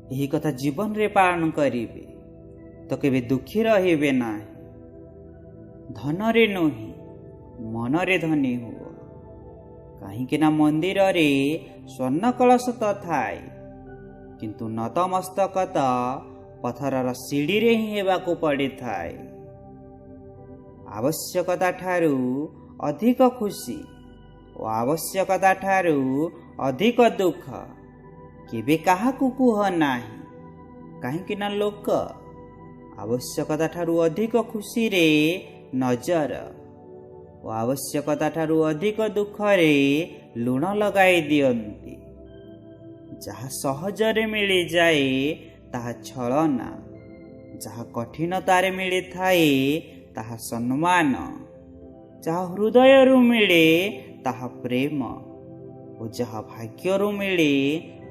यही कथा जीवन रे पालन करिवे तो केबे दुखी रहिबे नाही। धन रे नोही मन रे धनी हुओ, कहीं ना मंदिर रे स्वर्ण कलश तो थाए किंतु नतमस्तक तो पथरर सीढ़ी रे ही हेबाकू पड़ी थाए। आवश्यकता ठारू अधिक खुशी और आवश्यकता ठारू अधिक दुख केबे काहाकू कुह नाही। कहीं ना लोक आवश्यकता ठारू अधिक खुशी रे नजर और आवश्यकता ठारू अधिक दुख रे लुण लगाई दियंती। जहा सहजरे मिली जाए ताहा छलना, जहा कठिनतारे मिली थाए ताहा सम्मान, जहा हृदयरू मिले ताहा प्रेम और जहा भाग्यरू मिले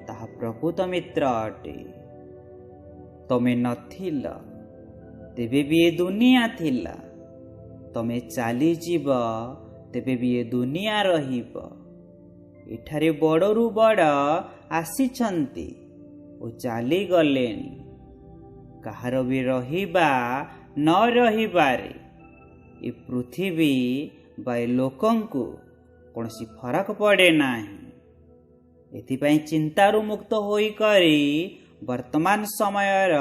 ताहा प्रकृत मित्र अटे। तमे नथिल तेबे भी ये दुनिया थिला, तमे चाली जीव तेबे भी ये दुनिया रहिब। एठारे बड़रू बड़ आसीछंती ओ चाली गलेनी, कहार भी रहिबा न रहिबारे ए पृथ्वी बा लोकंकु कौनसी फरक पड़े नाही। एथिपाई चिंतारू मुक्त होई करी वर्तमान समयर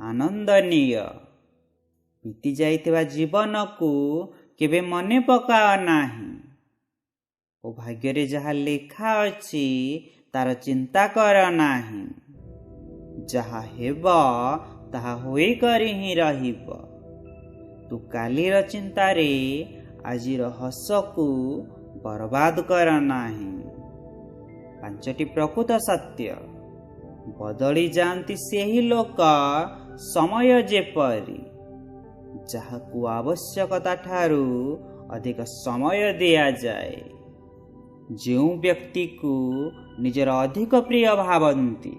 आनंदनीय बीती जाइथिबा जीवन को केबे मने पकाओ नाही। ओ भाग्य रे जहा लेखा अछि तार चिंता कर नाही। जहा हेब ताहा होई करी ही रहिब। तू कालीर चिंता रे आजिर हस को बर्बाद कर नाही। पांचटी प्रकृत सत्य बदली जाती सेही लोक समय जेपरी, जहाकू आवश्यकता ठारू अधिक समय दिया जाए। जो व्यक्ति को निजर अधिक प्रिय भावंती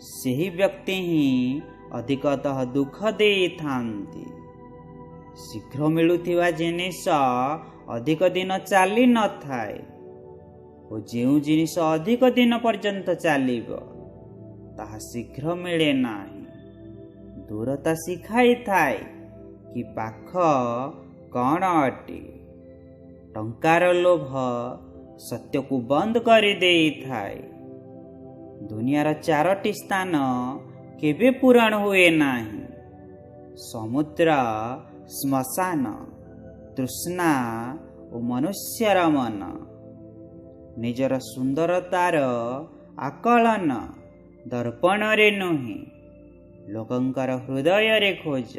सेही व्यक्ति ही अधिकतः दुख दे थांती। शीघ्र मिलुथिबा जिनिस अधिक दिन चली न थाए और जो जिनिस अधिक दिन पर्यंत चलिब ताहा शीघ्र मिले नाही। दूरता शिखाई थाए कि पाख कौन अटे। टंकार लोभ सत्य को बंद करी देई थाए। दुनियार चारोटी स्थान केबे पूरण हुए नाही। समुद्र, श्मशान, तृष्णा और मनुष्यर मन। निजर सुंदरतार आकलन दर्पण रे नुही, लोकंकर हृदय रे खोज।